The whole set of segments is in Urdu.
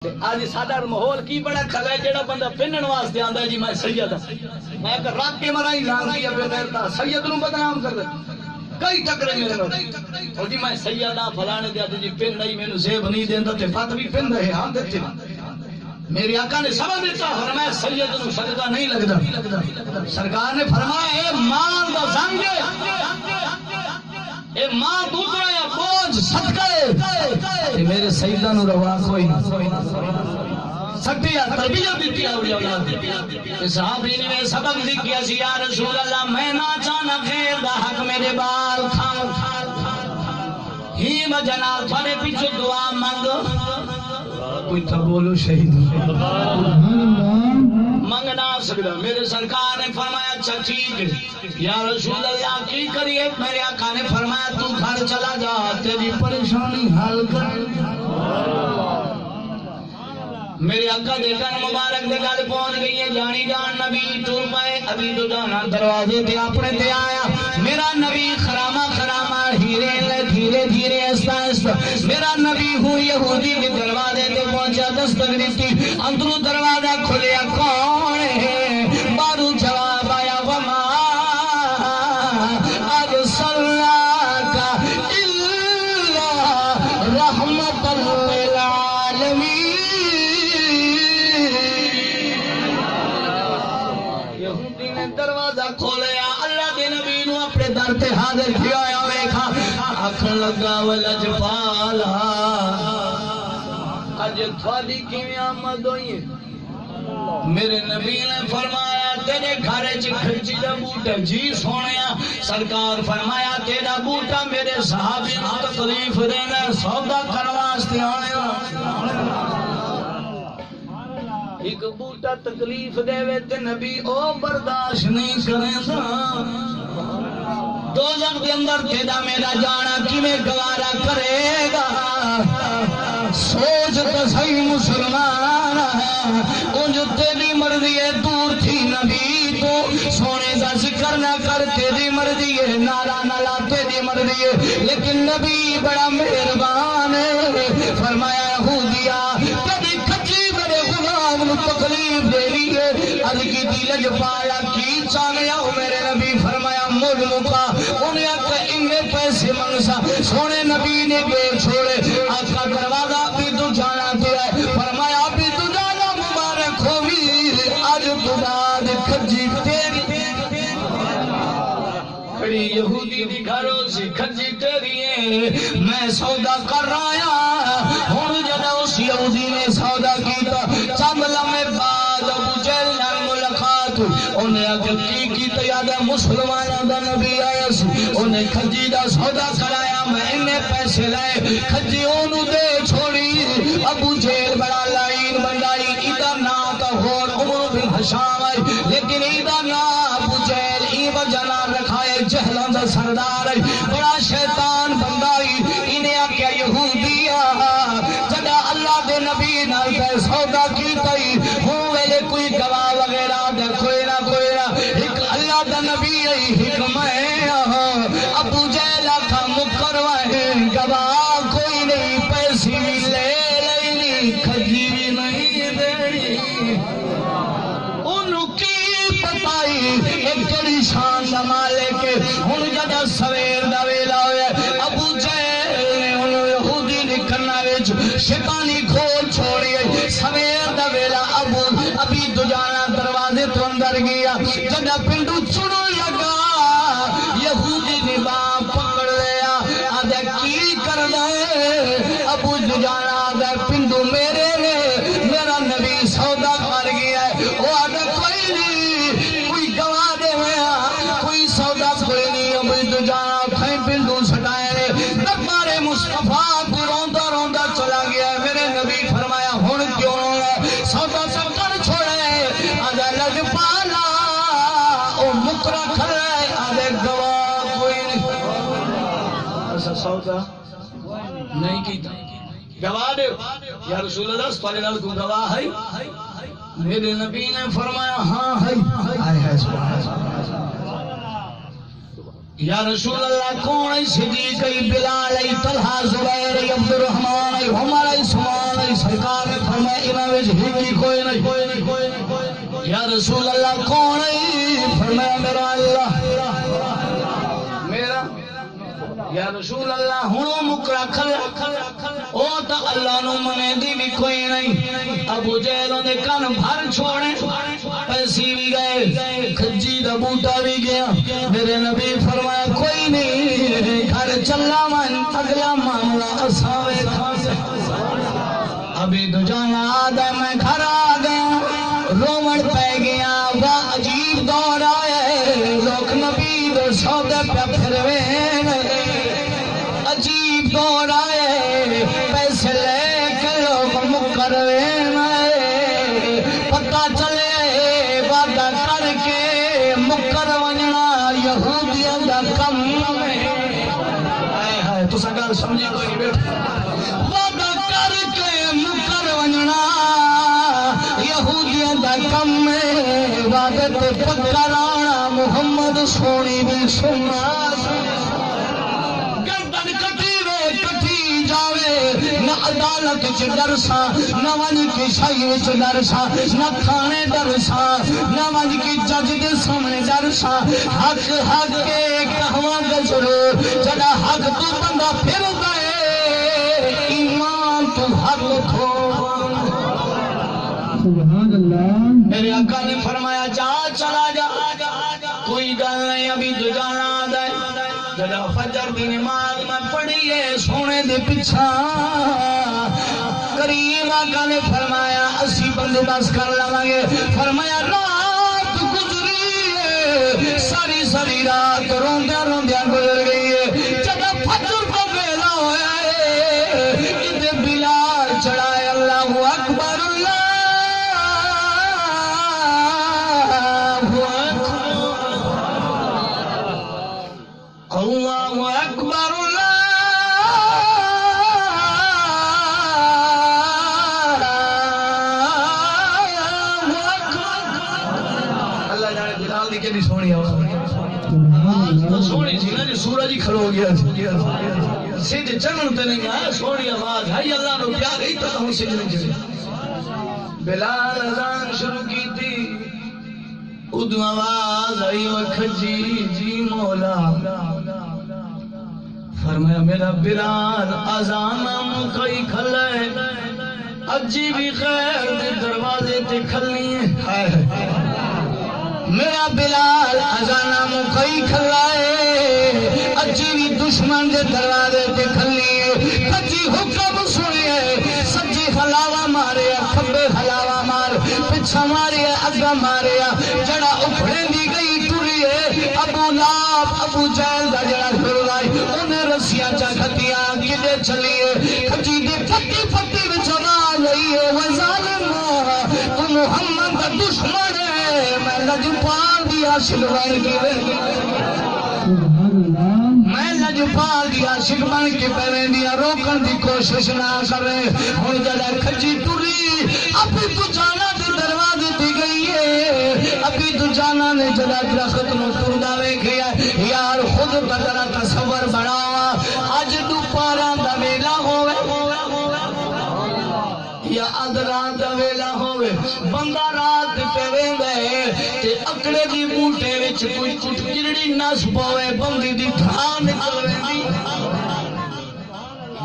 آج سادہ ماحول کی بڑا کھلا ہے جڑا بندہ پہنن واسطے آندا ہے جی میں سید ہاں میں کہ رات کے مرائی لان کیا بے غیرتا سید نو بدنام کر دے کئی ٹکرے میرے نال اور جی میں سید ہاں فلانے دے جی پہن نہیں مینوں زیب نہیں دیندا تے فت بھی پہن رہے ہاں دتے میرے آقا نے سبق دیتا فرمایا سید نو صدقہ نہیں لگدا سرکار نے فرمایا اے مال دا زنگ اے ماں دوسرا یا بوجھ صدقہ میرے سیدہ نو روا کوئی نہ سٹیا تربیت دیتی ہے اولاد صحابی نے سبق لکھیا سی یا رسول اللہ میں نہ چاہنا خیر دا حق میرے بال کھاؤ ہی جناب تھوڑے پیچھے دعا مانگو کوئی تھا بولو شہید منگنا سکتا میرے سرکار نے فرمایا اچھا ٹھیک ہے یا رسول اللہ کی کریے میرے آقا نے فرمایا تو گھر چلا جا تیری پریشانی حل کر میرے آقا دیکھا مبارک دے گل پہنچ گئی ہے جانی جان نبی ٹور پائے ابھی تو جانا دروازے تے اپنے تے آیا میرا نبی خرامہ خرامہ دھیرے دھیرے دھیرے آہستہ آہستہ میرا نبی ہوں یہودی کے دروازے تے پہنچا دستک دیتی اندروں دروازہ کھلیا کون ہے بارو جواب آیا وما ارسلناک الا رحمت للعالمین دروازہ کھولیا اللہ دے نبی نو اپنے در تے حاضر کیا یا ویکھا آکھن لگا ولجپالا اج تھوڑی کیویں آمد ہوئی ہے میرے نبی نے فرمایا تیرے گھر وچ کھجی دا بوٹا جی سونیا سرکار فرمایا تیرا بوٹا میرے صحابی نو تکلیف دینا سودا کرن واسطے آیا ایک بوٹا تکلیف دے وے تے نبی او برداشت نہیں کریندا دوزخ دے اندر تیرا میرا جانا کیویں گوارا کرے گا سوچ تے صحیح مسلمان انج تیری مرضی ہے دور تھی نبی تو سونے دا ذکر نہ کر تیری مرضی ہے نعرہ نہ لا تیری مرضی ہے لیکن نبی بڑا مہربان ہے فرمایا یہودیا کبھی کھچی میرے غلام نو تکلیف دے رہی ہے عرض کی دل پایا کی چاہیا ہو میرے نبی فرمایا مول مکا انہیں آقا انہیں پیسے منگسا سونے نبی نے گیٹ چھوڑے آقا دروازہ بھی تو جانا دیا ہے فرمایا بھی تو جانا مبارک ہوئی آج تو داد کھجی تیری کھڑی یہودی دی گھروں سے کھجی تیری ہے میں سودا کر رہا ہوں جدا اس یہودی نے سودا کیتا چند لمحے بعد ابو جہل نال ملاقات انہیں آگے کی تیادہ مسلمانہ دا نبی آیا سی انہیں کھجی دا سودا کرایا میں انہیں پیسے لائے کھجی انہوں دے چھوڑی ابو جہل بڑا لائن بندائی ادھر نا تا غور عمر بن حشام آئی لیکن ادھر نا ابو جہل ای وجہ نہ رکھائے جہلان دا سردار آئی بڑا شیطان بندائی انہیں آکیا یہودیا جدا اللہ دے نبی نال تے سودا کی تئی ہوں ویلے کوئی گواہ وغیرہ دے کوئی نہ ایک اللہ دا نبی آئی حکمہ ابو جہل کا مکروہ گواہ کوئی نہیں پیسی بھی لے لینی کھجی بھی نہیں دینی انہوں کی پتائی ایک جڑی شان دا مالک ان جدا سویر دا ویلا ہوئے ابو جہل نے انہوں یہودی نکلنا ویچ شیطانی کھول چھوڑی ہے سویر دا ویلا ابھی دجانا دروازے تو اندر گیا جدا پنڈو چڑو لگا یہودی نے باپ پکڑ لیا آدھے کی کر دے ابو دجانا آدھے پنڈو میرے نے میرا نبی سودا کر گیا ہے وہ آدھے کوئی نہیں کوئی گواہ دے میں کوئی سودا کوئی نہیں ابو دجانا کھائیں پنڈو سٹائے دربار مصطفیٰ کو روندہ روندہ چلا گیا ہے میرے نبی فرمایا ہون کیوں ہے سودا سب کر چھوڑے آدھے لگ پالا او مکرہ کھرے آدھے گواہ کوئی نہیں ایسا سودا نہیں کیتا گواہ دے یا رسول اللہ سوالے لال کو گواہ ہے میرے نبی نے فرمایا ہاں ہے آئے ہے یا رسول اللہ کون ہے صدیق ای بلال ای طلحہ زبیر ای عبدالرحمن ای عمر ای عثمان ای سرکار نے فرمایا انہاں وچ ہی کوئی نہیں یا رسول اللہ کون ہے فرمایا میرا اللہ میرا یا رسول اللہ ہوں مکرا کھل او تا اللہ نو منے دی بھی کوئی نہیں ابو جہل دے کان بھر چھوڑے پیسی بھی گئے کھجی دا بوٹا بھی گیا میرے نبی فرمایا کوئی نہیں گھر چلا من اگلا معاملہ اساوے ابھی دجانا آدھا میں گھر آ گیا رومن پہ گیا وہ عجیب دور آئے لوگ نبی دو سودے پہ پھروین عجیب دور آئے پیسے لے کے لوگ مکروین پتہ چلے وعدہ کر کے مکر ونجنا یہودیاں دا کم ہے تو سکال سمجھے کوئی نہیں بیٹھا وعدہ کر کے مکر ونجنا یہودیاں دا کم ہے وعدہ تے پکر آنا محمد سونی بھی سننا نہ عدالت چ ڈرسا نہ ونج کی شاہی وچ ڈرسا نہ کھانے ڈرسا نہ ونج کی جج دے سامنے ڈرسا حق حق کے کہواں گزرو جڑا حق تو بندہ پھر گئے ایمان تو حق کھو سبحان اللہ میرے آقا نے فرمایا جا چلا جا کوئی گل نہیں ابھی تو جانا ہے جدا فجر دی نماز میں پڑھیے سونے دے پچھا کریم آقا نے فرمایا اسی بندوبست کر لواں فرمایا رات گزری ہے ساری ساری رات روندیا روندیا گزر گئی ہے جدا فجر کو ویلا ہویا ہے کہ بلال چڑھائے اللہ اکبر اللہ اکبر اللہ جانے بلال دی کیڑی سونی آواز سونی سی نا جو سورج ہی کھڑو گیا سجھ چڑھن تے نہیں آیا سونی آواز ہے اللہ نو پیار ہی تو ہوں سجھ نہیں چڑھے بلال اذان شروع کی تھی ادو آواز آئی وکھجی جی مولا فرمایا میرا بلال اذانہ مکئی کھلے اجی بھی خیر دے دروازے تے کھلنی ہے میرا بلال اذانہ مکئی کھلائے اجی بھی دشمن دے دروازے تے کھلنی ہے کجی حکم سنیے سجی حلاوہ مارے کھبے حلاوہ مار پچھا مارے اگا مارے جڑا اکھڑے دی گئی ٹری ہے ابو لاب ابو جہل دا جڑا پھرلائی انہیں رسیاں چا کھتیاں کدے چلیے کھجی دی پھٹی پھٹی بچنا لئی ہے وہ ظالم تو محمد دا دشمن ہے میں لجپال دیا شلوار کی میں لجپال دیا شک بن کے پہنے دیا روکن دی کوشش نہ کرے ہن جڑا کھجی ٹری ابھی تو جانا دے دروازے تے گئی ہے ابھی تو جانا نے جڑا درخت نو ٹردا ویکھیا یار خود بدلا تصور بناوا اج دوپہراں دا ویلا ہوے یا اد رات دا ویلا ہوے بندہ رات تے ویندا ہے تے اکڑے دی بوٹے وچ کوئی کٹکڑی نس پاوے بندی دی تھا نکل ویندی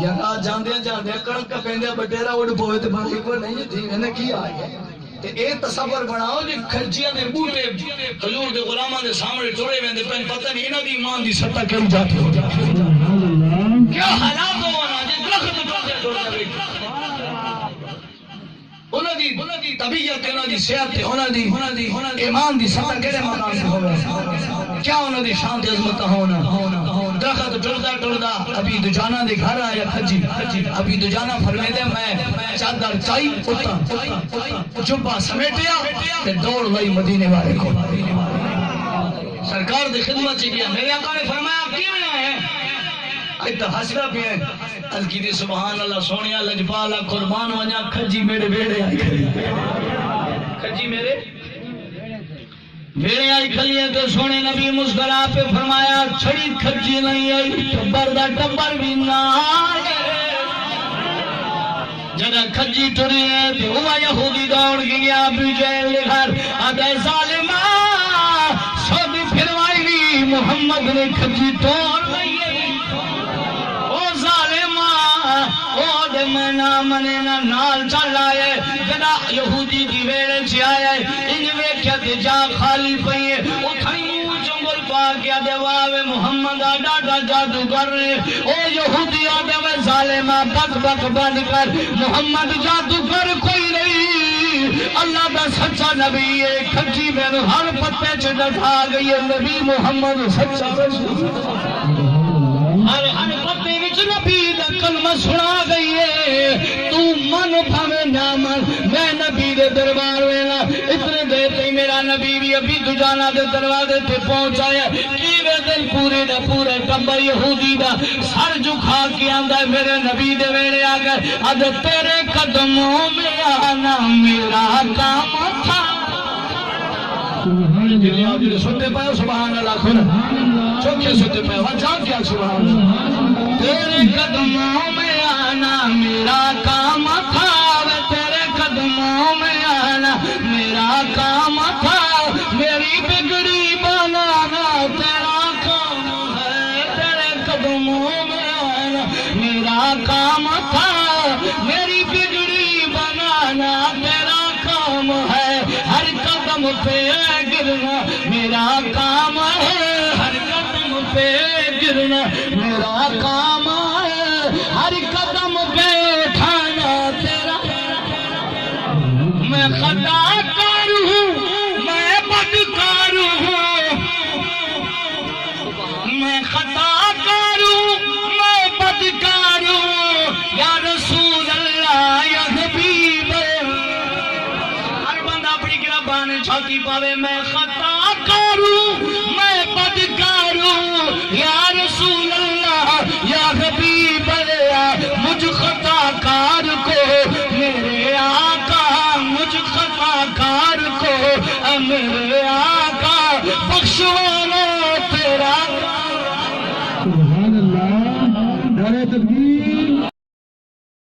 یا آ جاندے جاندے کڑک پیندے بٹیرا اڑ پوے تے باقی کوئی نہیں تھی نے کی آ گیا تے اے تصور بناؤ جی کھرجیاں دے بوٹے حضور دے غلاماں دے سامنے ٹرے ویندے پن پتہ نہیں انہاں دی ایمان دی سطح کیوں جاتی ہو کیا حالات ہونا جے درخت ٹوٹے انہاں دی طبیعت انہاں دی صحت انہاں دی ایمان دی سطح کیڑے مقام تے ہوے کیا انہاں دی شان تے عظمت ہونا درخت ٹردا ابھی دجانا دے گھر آیا کھجی ابھی دجانا فرمیندے میں چادر چائی اٹھا جبا سمیٹیا تے دوڑ لئی مدینے والے کو سرکار دی خدمت چ گیا میرے آقا نے فرمایا کیویں آئے ایت ہسدا پیا عرض کی سبحان اللہ سونیا لجپالا قربان ونجا کھجی میرے بیڑے آئی کھلی کھجی میرے بیڑے آئی کھلی ہے تو سونے نبی مسکرا پہ فرمایا چھڑی کھجی نہیں آئی ٹبر دا ٹبر بھی نہ آئے جدا کھجی ٹری ہے تے ہوا یہودی دوڑ گیا ابو جہل دے گھر آدھے ظالمہ سودی پھروائی بھی محمد نے کھجی توڑ لئی او ظالمہ او دے میں نامنے نال چل آئے جدا یہودی دی ویڑے چی آئے انوے کیا دے جا خالی پئیے اتھائی جنگل پاکیا دیواوے محمد آڈا جادو کر رہے او یہودی آدھے ظالمہ بک بک بند کر محمد جادو کر کوئی نہیں اللہ دا سچا نبی ہے کھجی میں ہر پتے چڑھت آ گئی ہے نبی محمد سچا رسول ہر پتے وچ نبی دا کلمہ سنا گئی ہے تو من بھامے نہ من میں نبی دے دربار ویلا اتنے دیر تے میرا نبی بھی ابھی دجانا دے دروازے تے پہنچایا کیوے دل پورے دا پورے ٹبر یہودی دا سر جھکا کے آندا ہے میرے نبی دے ویڑے آ گئے اد تیرے قدموں میں آنا میرا کام تھا سنتے پائے سبحان اللہ کھونا چوکے سنتے پائے وہاں جان کیا سبحان اللہ تیرے قدموں میں آنا میرا کام تھا تیرے قدموں میں آنا میرا کام تھا میری بگڑی بنانا تیرا کام ہے تیرے قدموں میں آنا میرا کام تھا میری بگڑی بنانا تیرا کام ہے ہر قدم پہ گرنا میرا کام ہے ہر قدم پہ گرنا میرا کام ہے ہر قدم پہ اٹھانا تیرا میں خطا کار ہوں میں بدکار ہوں میں خطا کار ہوں میں بدکار ہوں یا رسول اللہ یا حبیب ہر بندہ اپنی گربان چھاتی پاوے میں خطا کار ہوں میں بدکار